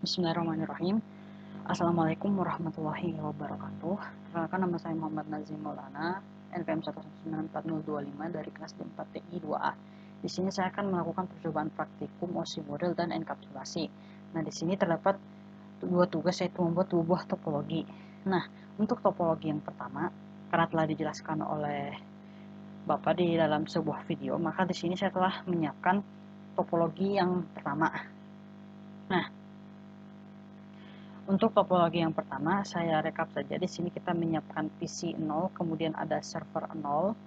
Bismillahirrahmanirrahim. Assalamualaikum warahmatullahi wabarakatuh. Perkenalkan, nama saya Muhammad Nazim Maulana, NPM 1944025 dari kelas D4TI 2A. Di sini saya akan melakukan percobaan praktikum OSI model dan enkapsulasi. Nah, di sini terdapat dua tugas, yaitu membuat dua buah topologi. Nah, untuk topologi yang pertama, karena telah dijelaskan oleh Bapak di dalam sebuah video, maka di sini saya telah menyiapkan topologi yang pertama. Nah, untuk topologi yang pertama, saya rekap saja. Di sini kita menyiapkan PC 0, kemudian ada server 0.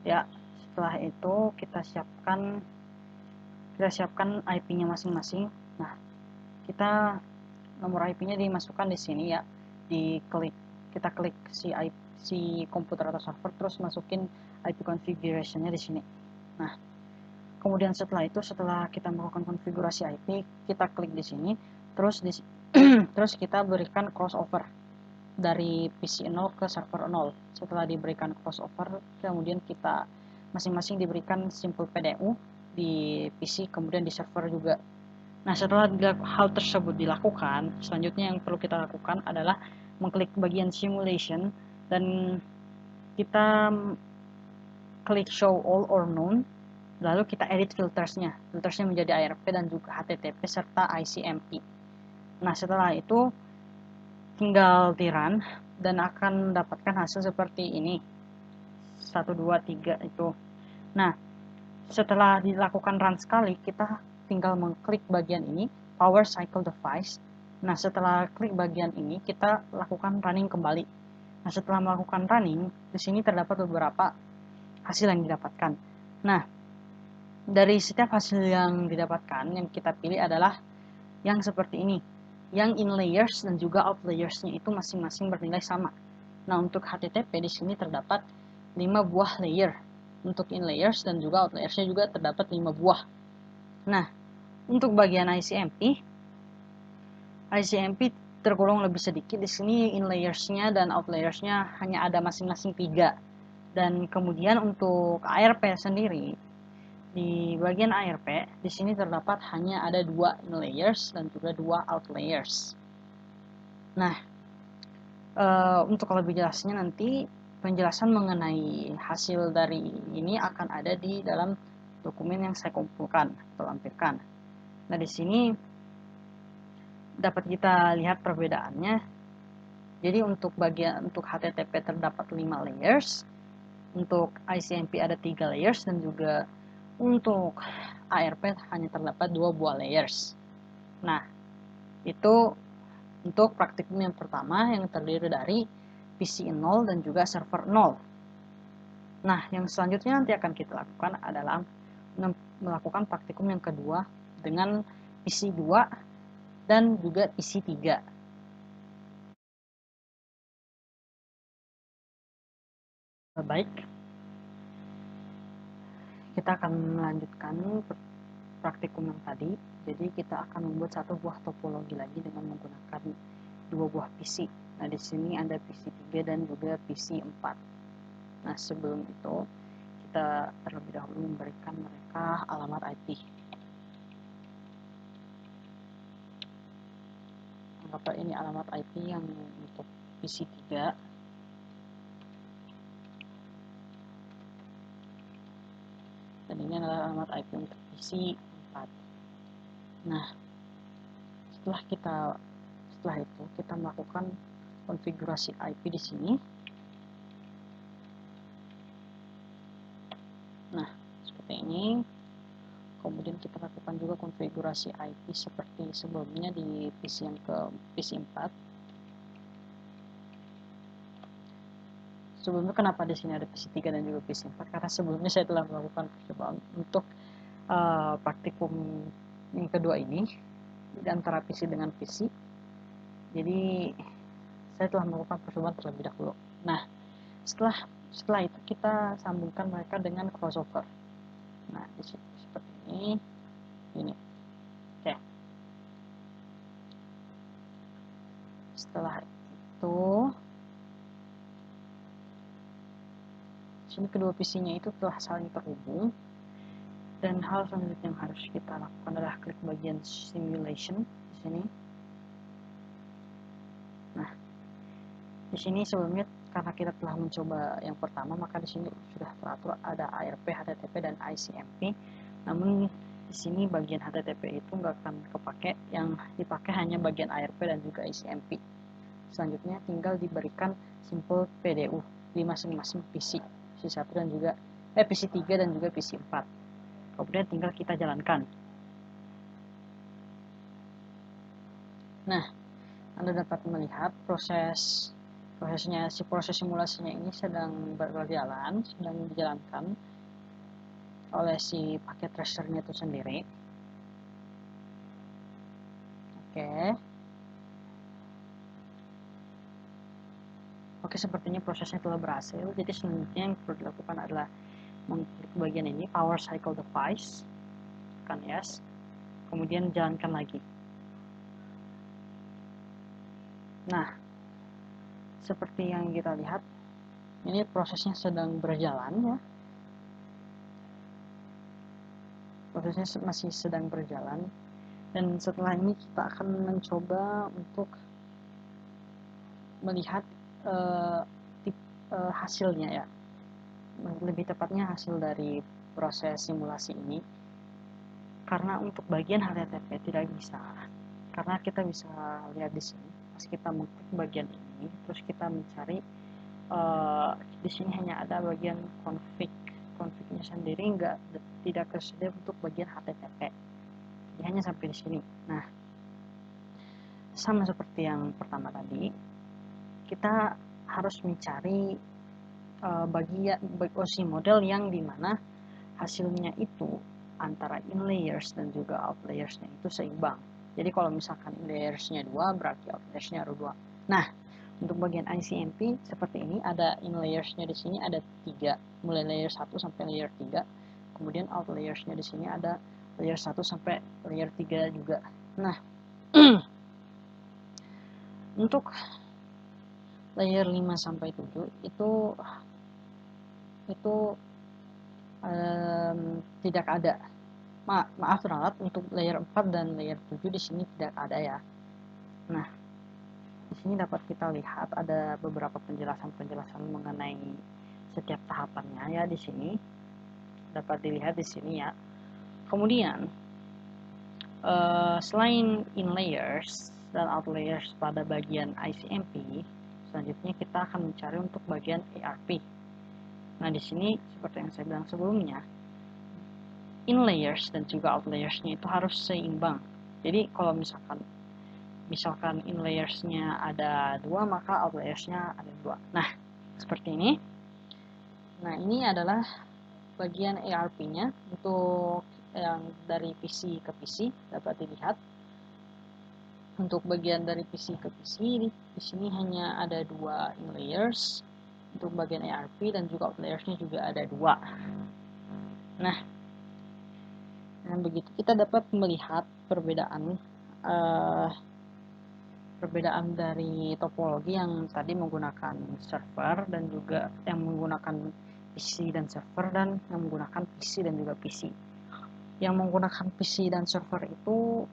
Ya, setelah itu kita siapkan IP-nya masing-masing. Nah, kita nomor IP-nya dimasukkan di sini ya. Kita klik si komputer atau server, terus masukin IP configuration-nya di sini. Nah, kemudian setelah kita melakukan konfigurasi IP, kita klik di sini, terus kita berikan crossover dari PC 0 ke server 0. Setelah diberikan crossover, kemudian kita masing-masing diberikan simple PDU di PC, kemudian di server juga. Nah, setelah hal tersebut dilakukan, selanjutnya yang perlu kita lakukan adalah mengklik bagian simulation dan kita klik show all or none. Lalu kita edit filtersnya menjadi ARP dan juga HTTP serta ICMP. Nah, setelah itu tinggal di run dan akan mendapatkan hasil seperti ini. 1, 2, 3 itu. Nah, setelah dilakukan run sekali, kita tinggal mengklik bagian ini, power cycle device. Nah, setelah klik bagian ini, kita lakukan running kembali. Nah, setelah melakukan running, di sini terdapat beberapa hasil yang didapatkan. Nah, dari setiap hasil yang didapatkan, yang kita pilih adalah yang seperti ini. Yang in layers dan juga out layers-nya itu masing-masing bernilai sama. Nah, untuk HTTP di sini terdapat 5 buah layer. Untuk in layers dan juga out layers-nya juga terdapat 5 buah. Nah, untuk bagian ICMP tergolong lebih sedikit. Di sini in layers-nya dan out layers-nya hanya ada masing-masing 3. Dan kemudian untuk ARP sendiri, di bagian ARP, di sini terdapat hanya ada 2 in layers dan juga 2 out layers. Nah, untuk lebih jelasnya nanti penjelasan mengenai hasil dari ini akan ada di dalam dokumen yang saya kumpulkan atau lampirkan. Nah, di sini dapat kita lihat perbedaannya. Jadi untuk HTTP terdapat 5 layers, untuk ICMP ada 3 layers, dan juga untuk ARP hanya terdapat 2 buah layers. Nah, itu untuk praktikum yang pertama yang terdiri dari PC 0 dan juga server 0. Nah, yang selanjutnya nanti akan kita lakukan adalah melakukan praktikum yang kedua dengan PC 2 dan juga PC 3. Baik, kita akan melanjutkan praktikum yang tadi. Jadi kita akan membuat satu buah topologi lagi dengan menggunakan 2 buah PC. Nah, di sini ada PC 3 dan juga PC 4. Nah, sebelum itu kita terlebih dahulu memberikan mereka alamat IP. Anggaplah ini alamat IP yang untuk PC 3. Dan ini adalah alamat IP untuk PC 4. Nah, setelah itu kita melakukan konfigurasi IP di sini. Nah, seperti ini. Kemudian kita lakukan juga konfigurasi IP seperti sebelumnya di PC 4. Sebelumnya kenapa di sini ada PC 3 dan juga PC 4? Karena sebelumnya saya telah melakukan percobaan untuk praktikum yang kedua ini di antara PC dengan PC. Jadi saya telah melakukan percobaan terlebih dahulu. Nah, setelah itu kita sambungkan mereka dengan crossover. Nah, di situ seperti ini. Oke. Setelah itu, sini kedua PC-nya itu telah saling terhubung. Dan hal selanjutnya yang harus kita lakukan adalah klik bagian simulation di sini. Di sini sebelumnya karena kita telah mencoba yang pertama, maka di sini sudah teratur ada ARP, HTTP, dan ICMP. Namun di sini bagian HTTP itu nggak akan kepake, yang dipakai hanya bagian ARP dan juga ICMP. Selanjutnya tinggal diberikan simple PDU di masing-masing PC, PC1 dan juga PC3 dan juga PC4. Kemudian tinggal kita jalankan. Nah, Anda dapat melihat proses simulasinya ini sedang berjalan, sedang dijalankan oleh si paket tracernya itu sendiri. Oke, sepertinya prosesnya telah berhasil. Jadi selanjutnya yang perlu dilakukan adalah mengklik bagian ini, power cycle device, tekan yes, kemudian jalankan lagi. Nah, seperti yang kita lihat, ini prosesnya sedang berjalan ya. Prosesnya masih sedang berjalan. Dan setelah ini kita akan mencoba untuk melihat hasilnya ya. Lebih tepatnya hasil dari proses simulasi ini. Karena untuk bagian HTTP tidak bisa. Karena kita bisa lihat di sini, pas kita mengklik bagian ini, terus kita mencari di sini hanya ada bagian config-nya sendiri, tidak tersedia untuk bagian HTTP. Jadi hanya sampai di sini. Nah, sama seperti yang pertama tadi, kita harus mencari bagian OC model yang dimana hasilnya itu antara in layers dan juga out layersnya itu seimbang. Jadi kalau misalkan in layersnya 2, berarti out layersnya harus 2. Nah, untuk bagian ICMP seperti ini, ada in layersnya di sini ada 3, mulai layer 1 sampai layer 3. Kemudian out layersnya di sini ada layer 1 sampai layer 3 juga. Nah, untuk layer 5 sampai 7 itu tidak ada. Maaf ralat, untuk layer 4 dan layer 7 di sini tidak ada ya. Nah, di sini dapat kita lihat ada beberapa penjelasan mengenai setiap tahapannya ya di sini. Dapat dilihat di sini ya. Kemudian selain in layers dan out layers pada bagian ICMP, selanjutnya kita akan mencari untuk bagian ARP. Nah, di sini seperti yang saya bilang sebelumnya, in layers dan juga out layersnya itu harus seimbang. Jadi kalau misalkan in layersnya ada 2, maka out layersnya ada 2. Nah, seperti ini. Nah, ini adalah bagian ARP-nya untuk yang dari PC ke PC, dapat dilihat. Untuk bagian dari PC ke PC, di sini hanya ada 2 in layers. Untuk bagian ARP dan juga out layersnya juga ada 2. Nah, dengan begitu kita dapat melihat perbedaan dari topologi yang tadi menggunakan server dan juga yang menggunakan PC dan server, dan yang menggunakan PC dan juga PC. Yang menggunakan PC dan server itu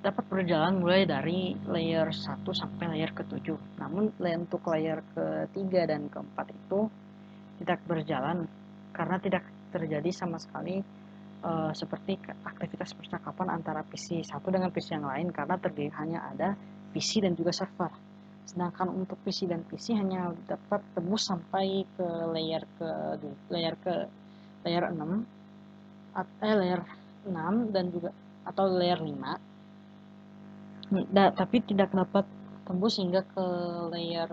dapat berjalan mulai dari layer 1 sampai layer ke-7. Namun untuk layer ke-3 dan ke-4 itu tidak berjalan karena tidak terjadi sama sekali seperti aktivitas percakapan antara PC satu dengan PC yang lain, karena terdiri hanya ada PC dan juga server. Sedangkan untuk PC dan PC hanya dapat tembus sampai ke layer 6 layer 6 dan juga atau layer 5. Tapi tidak dapat tembus hingga ke layer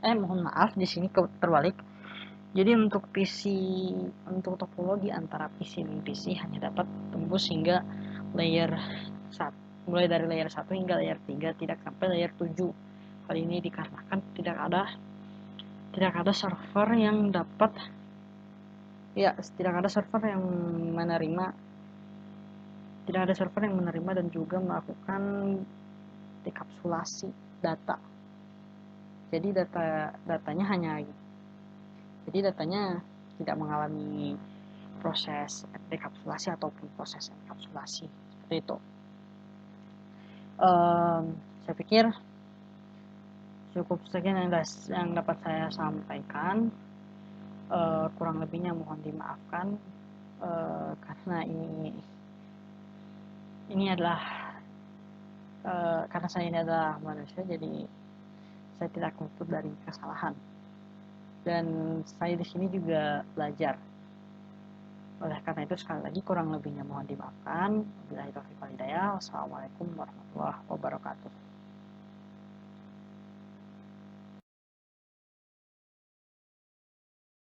mohon maaf, di sini terbalik. Jadi untuk topologi antara PC dan PC hanya dapat tembus hingga layer 1, mulai dari layer 1 hingga layer 3, tidak sampai layer 7. Hal ini dikarenakan tidak ada server yang dapat menerima dan juga melakukan dekapsulasi data. Jadi datanya tidak mengalami proses dekapsulasi ataupun proses enkapsulasi seperti itu. Saya pikir Cukup sekian yang dapat saya sampaikan. Kurang lebihnya mohon dimaafkan, karena ini adalah karena saya ini adalah manusia, jadi saya tidak luput dari kesalahan, dan saya di sini juga belajar. Oleh karena itu sekali lagi kurang lebihnya mohon dimaafkan. Wabillahi taufiq wal hidayah. Wassalamualaikum warahmatullahi wabarakatuh.